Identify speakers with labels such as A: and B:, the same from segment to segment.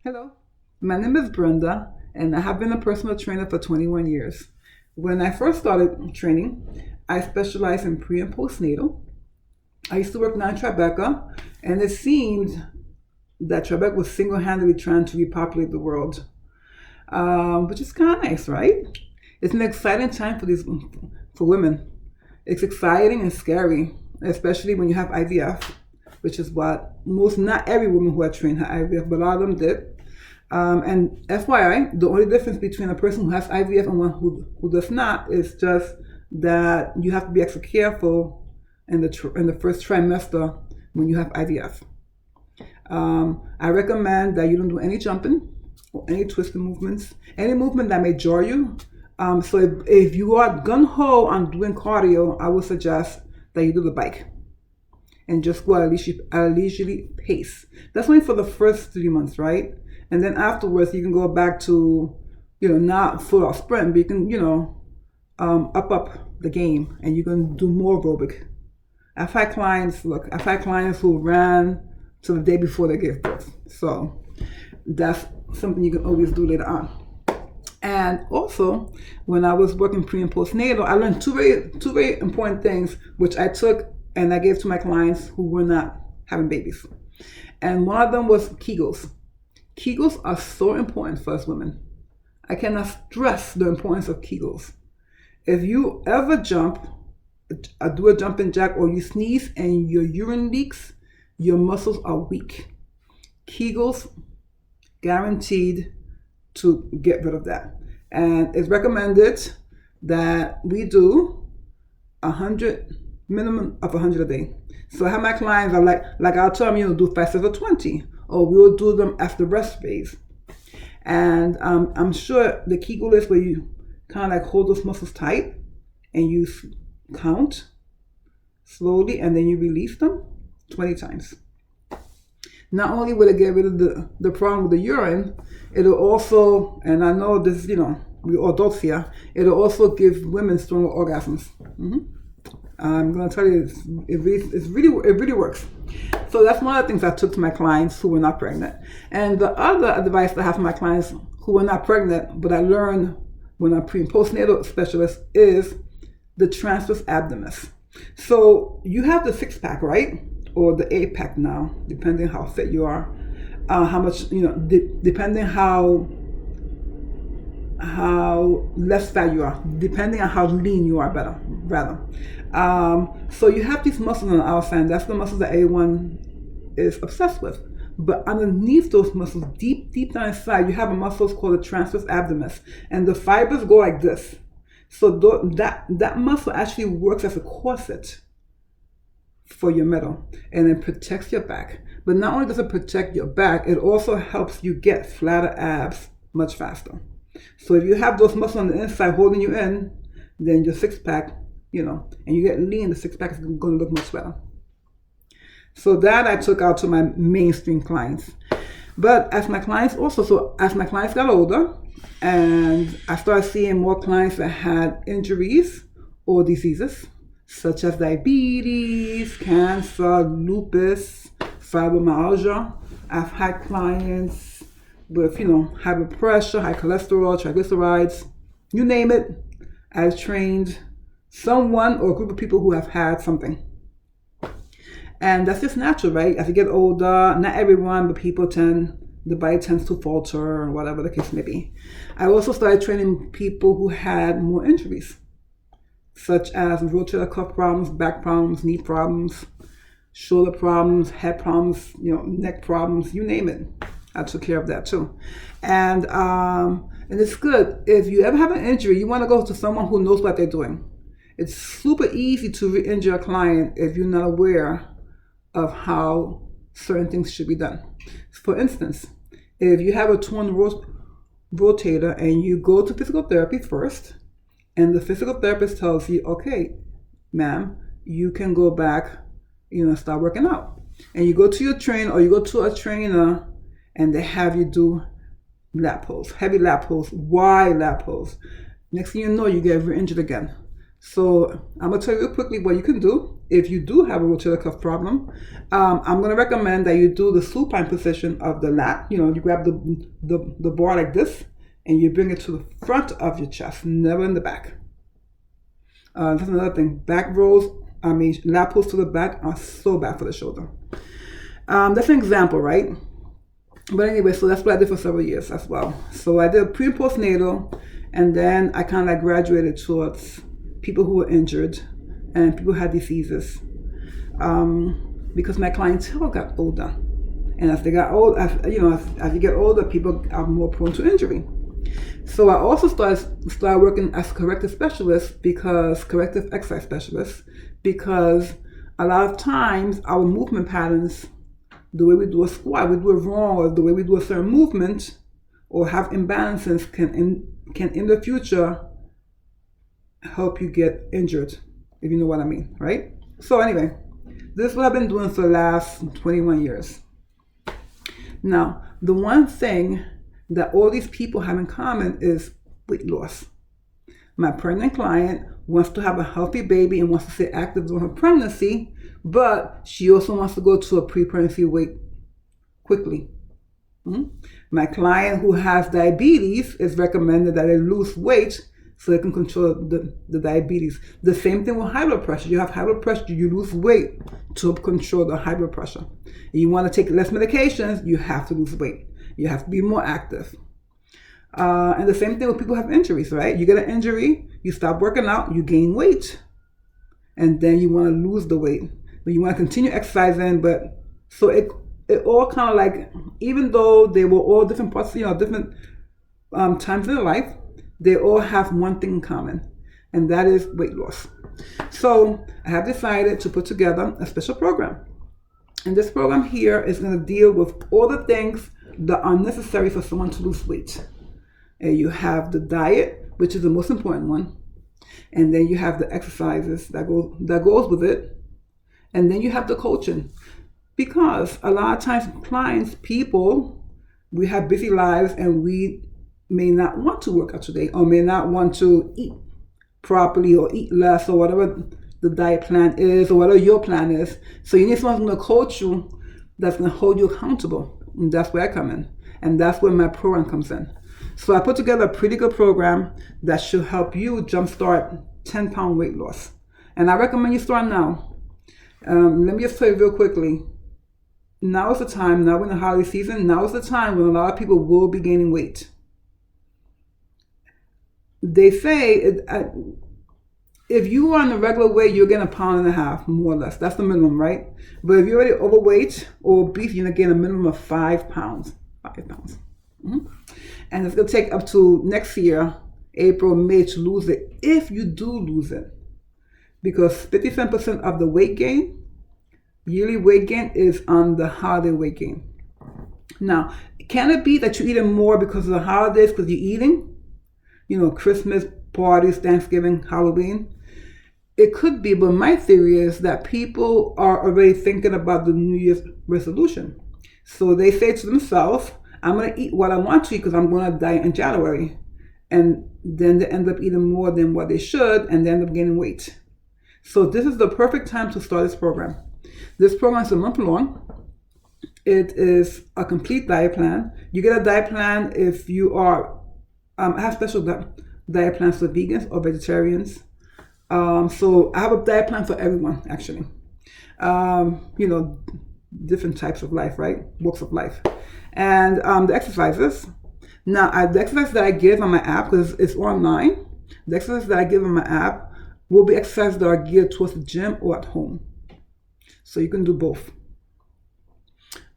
A: Hello, my name is Brenda, and I have been a personal trainer for 21 years. When I first started training, I specialized in pre and postnatal. I used to work in Tribeca, and it seemed that Tribeca was single handedly trying to repopulate the world, which is kind of nice, right? It's an exciting time for women. It's exciting and scary, especially when you have IVF, which is what not every woman who had trained had IVF, but a lot of them did. And FYI, the only difference between a person who has IVF and one who does not is just that you have to be extra careful in the first trimester when you have IVF. I recommend that you don't do any jumping or any twisting movements, any movement that may jar you. So if you are gung-ho on doing cardio, I would suggest that you do the bike and just go at a leisurely pace. That's only for the first 3 months, right? And then afterwards, you can go back to, not full out sprint, but you can, up the game and you can do more aerobic. I've had clients who ran to the day before they gave birth. So that's something you can always do later on. And also, when I was working pre and postnatal, I learned two very important things, which I took and I gave to my clients who were not having babies. And one of them was Kegels. Kegels are so important for us women. I cannot stress the importance of Kegels. If you ever do a jumping jack, or you sneeze and your urine leaks, your muscles are weak. Kegels guaranteed to get rid of that. And it's recommended that we do minimum of 100 a day. So I have my clients are like I'll tell them, do 5 sets of 20, or we'll do them after rest phase. And I'm sure the Kegel is where you kind of like hold those muscles tight and you count slowly and then you release them 20 times. Not only will it get rid of the problem with the urine, it'll also, and I know this, we're adults here, it'll also give women stronger orgasms. I'm going to tell you, it really works. So that's one of the things I took to my clients who were not pregnant. And the other advice that I have for my clients who were not pregnant, but I learned when I'm pre and postnatal specialist, is the transverse abdomen. So you have the 6-pack, right? Or the 8-pack now, depending how fit you are, how much, depending how less fat you are, depending on how lean you are, rather. So you have these muscles on the outside, and that's the muscles that everyone is obsessed with. But underneath those muscles, deep down inside, you have a muscle called the transverse abdomen, and the fibers go like this. So that muscle actually works as a corset for your middle, and it protects your back. But not only does it protect your back, it also helps you get flatter abs much faster. So if you have those muscles on the inside holding you in, then your 6-pack, and you get lean, the 6-pack is going to look much better. So that I took out to my mainstream clients. But as my clients got older, and I started seeing more clients that had injuries or diseases, such as diabetes, cancer, lupus, fibromyalgia. I've had clients with, high blood pressure, high cholesterol, triglycerides, you name it. I've trained someone or a group of people who have had something. And that's just natural, right? As you get older, not everyone, but the body tends to falter or whatever the case may be. I also started training people who had more injuries, such as rotator cuff problems, back problems, knee problems, shoulder problems, head problems, neck problems, you name it. I took care of that too. And it's good. If you ever have an injury, you want to go to someone who knows what they're doing. It's super easy to re-injure a client if you're not aware of how certain things should be done. For instance, if you have a torn rotator and you go to physical therapy first, and the physical therapist tells you, okay, ma'am, you can go back, start working out. And you go to your trainer, or you go to a trainer, and they have you do lat pulls, heavy lat pulls, wide lat pulls. Next thing you know, you get re-injured again. So I'm going to tell you real quickly what you can do if you do have a rotator cuff problem, I'm going to recommend that you do the supine position of the lat. You grab the bar like this, and you bring it to the front of your chest, never in the back. That's another thing. Back rolls, lat pulls to the back are so bad for the shoulder. That's an example, right? But anyway, so that's what I did for several years as well. So I did pre and postnatal, and then I kind of like graduated towards people who were injured and people who had diseases, because my clientele got older, and as they got old, as you get older, people are more prone to injury. So I also started working as corrective exercise specialist, because a lot of times our movement patterns, the way we do a squat, we do it wrong, or the way we do a certain movement, or have imbalances can in the future help you get injured, if you know what I mean, right? So anyway, this is what I've been doing for the last 21 years. Now, the one thing that all these people have in common is weight loss. My pregnant client wants to have a healthy baby and wants to stay active during her pregnancy, but she also wants to go to a pre-pregnancy weight quickly. My client who has diabetes is recommended that they lose weight so they can control the diabetes. The same thing with high blood pressure. You have high blood pressure, you lose weight to control the high blood pressure. And you want to take less medications, you have to lose weight. You have to be more active. And the same thing with people who have injuries, right? You get an injury, you stop working out, you gain weight. And then you want to lose the weight. But you want to continue exercising, but so it all kind of like, even though they were all different parts, different times in their life, they all have one thing in common, and that is weight loss. So I have decided to put together a special program. And this program here is going to deal with all the things that are necessary for someone to lose weight. And you have the diet, which is the most important one. And then you have the exercises that goes with it. And then you have the coaching. Because a lot of times clients, people, we have busy lives and we may not want to work out today, or may not want to eat properly or eat less, or whatever the diet plan is, or whatever your plan is. So you need someone who's going to coach you, that's going to hold you accountable. And that's where I come in. And that's where my program comes in. So I put together a pretty good program that should help you jumpstart 10-pound weight loss. And I recommend you start now. Let me just tell you real quickly. Now is the time, now in the holiday season, now is the time when a lot of people will be gaining weight. They say if you are on the regular weight, you're getting 1.5 pounds, more or less. That's the minimum, right? But if you're already overweight or obese, you're going to gain a minimum of 5 pounds. 5 pounds. And it's going to take up to next year, April, May, to lose it, if you do lose it. Because 57% of the weight gain, yearly weight gain, is on the holiday weight gain. Now, can it be that you're eating more because of the holidays, because you're eating? Christmas, parties, Thanksgiving, Halloween. It could be, but my theory is that people are already thinking about the New Year's resolution. So they say to themselves, I'm going to eat what I want to eat because I'm going to diet in January. And then they end up eating more than what they should, and they end up gaining weight. So this is the perfect time to start this program. This program is a month long. It is a complete diet plan. You get a diet plan if you are I have special diet plans for vegans or vegetarians. So I have a diet plan for everyone, actually. Different types of life, right? Walks of life. And the exercises. Now, the exercises that I give on my app, because it's online, the exercises that I give on my app will be exercises that are geared towards the gym or at home. So you can do both.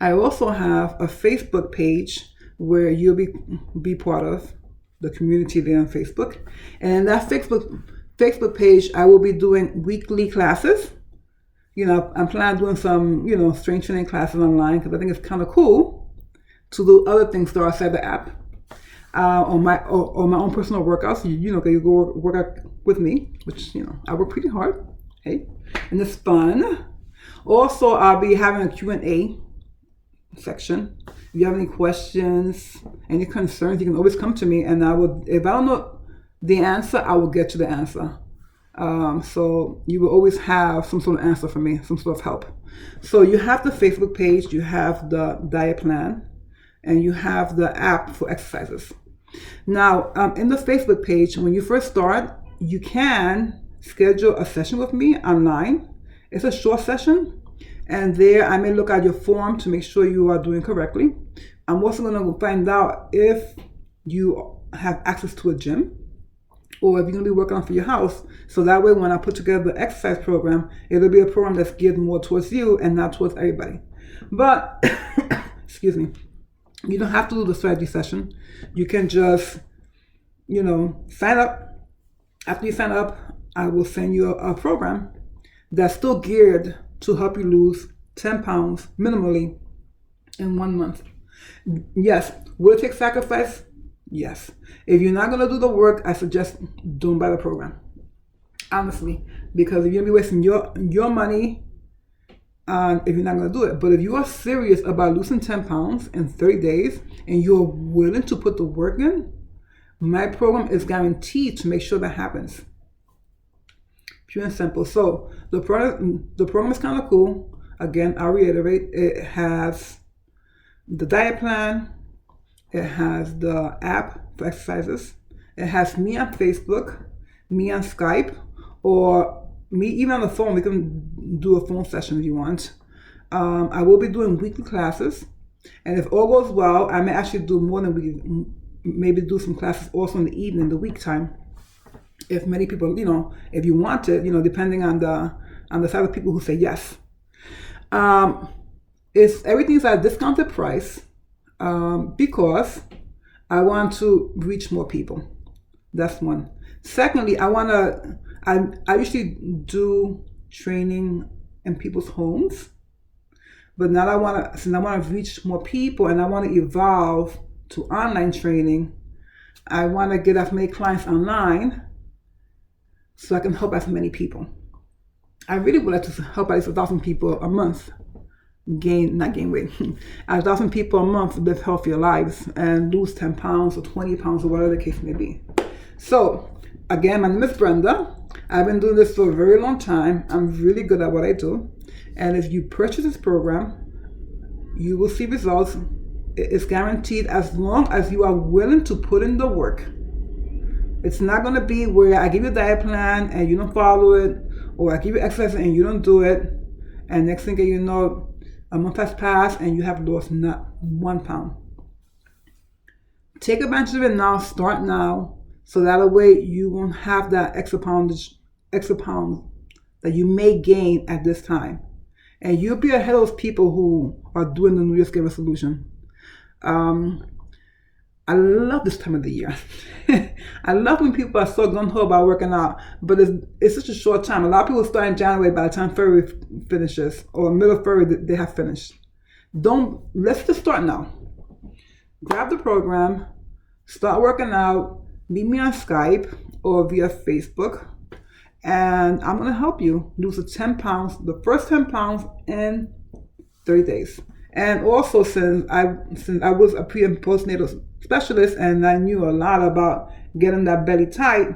A: I also have a Facebook page where you'll be part of the community there on Facebook. And in that Facebook page, I will be doing weekly classes. I'm planning on doing some, strength training classes online, because I think it's kind of cool to do other things that are outside the app. On my own personal workouts, you go work out with me, which, I work pretty hard, hey, and it's fun. Also, I'll be having a Q&A section. If you have any questions, any concerns, you can always come to me, and if I don't know the answer, I will get to the answer. So you will always have some sort of answer for me, some sort of help. So you have the Facebook page, you have the diet plan, and you have the app for exercises. Now, in the Facebook page, when you first start, you can schedule a session with me online. It's a short session, and there I may look at your form to make sure you are doing correctly. I'm also going to find out if you have access to a gym or if you're going to be working on for your house. So that way, when I put together the exercise program, it'll be a program that's geared more towards you and not towards everybody. But, excuse me, you don't have to do the strategy session. You can just, sign up. After you sign up, I will send you a program that's still geared to help you lose 10 pounds minimally in 1 month. Yes. Will it take sacrifice? Yes. If you're not going to do the work, I suggest don't buy the program. Honestly. Because you're going to be wasting your money if you're not going to do it. But if you are serious about losing 10 pounds in 30 days and you're willing to put the work in, my program is guaranteed to make sure that happens. Pure and simple. So the program is kind of cool. Again, I'll reiterate, it has the diet plan, it has the app for exercises, it has me on Facebook, me on Skype, or me even on the phone. We can do a phone session if you want. I will be doing weekly classes, and if all goes well, I may actually do more than weekly, maybe do some classes also in the evening, the week time. If many people, if you want it, depending on the side of people who say yes. Everything's at a discounted price because I want to reach more people. That's one. Secondly, I usually do training in people's homes, but now since I want to reach more people and I want to evolve to online training, I want to get as many clients online so I can help as many people. I really would like to help at least 1,000 people a month not gain weight. 1,000 people a month live healthier lives and lose 10 pounds or 20 pounds or whatever the case may be. So again, my name is Brenda. I've been doing this for a very long time. I'm really good at what I do. And if you purchase this program, you will see results. It's guaranteed as long as you are willing to put in the work. It's not going to be where I give you a diet plan and you don't follow it, or I give you exercise and you don't do it, and next thing you know, a month has passed and you have lost not 1 pound. Take advantage of it now, start now, so that way you won't have that extra pound that you may gain at this time. And you'll be ahead of those people who are doing the New Year's Day resolution. I love this time of the year. I love when people are so gung-ho about working out, but it's such a short time. A lot of people start in January. By the time February finishes, or middle of February, they have finished. Let's just start now. Grab the program, start working out, meet me on Skype or via Facebook, and I'm going to help you lose the 10 pounds, the first 10 pounds in 30 days. And also, since I was a pre and postnatal specialist and I knew a lot about getting that belly tight,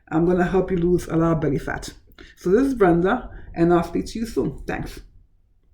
A: I'm going to help you lose a lot of belly fat. So this is Brenda, and I'll speak to you soon. Thanks.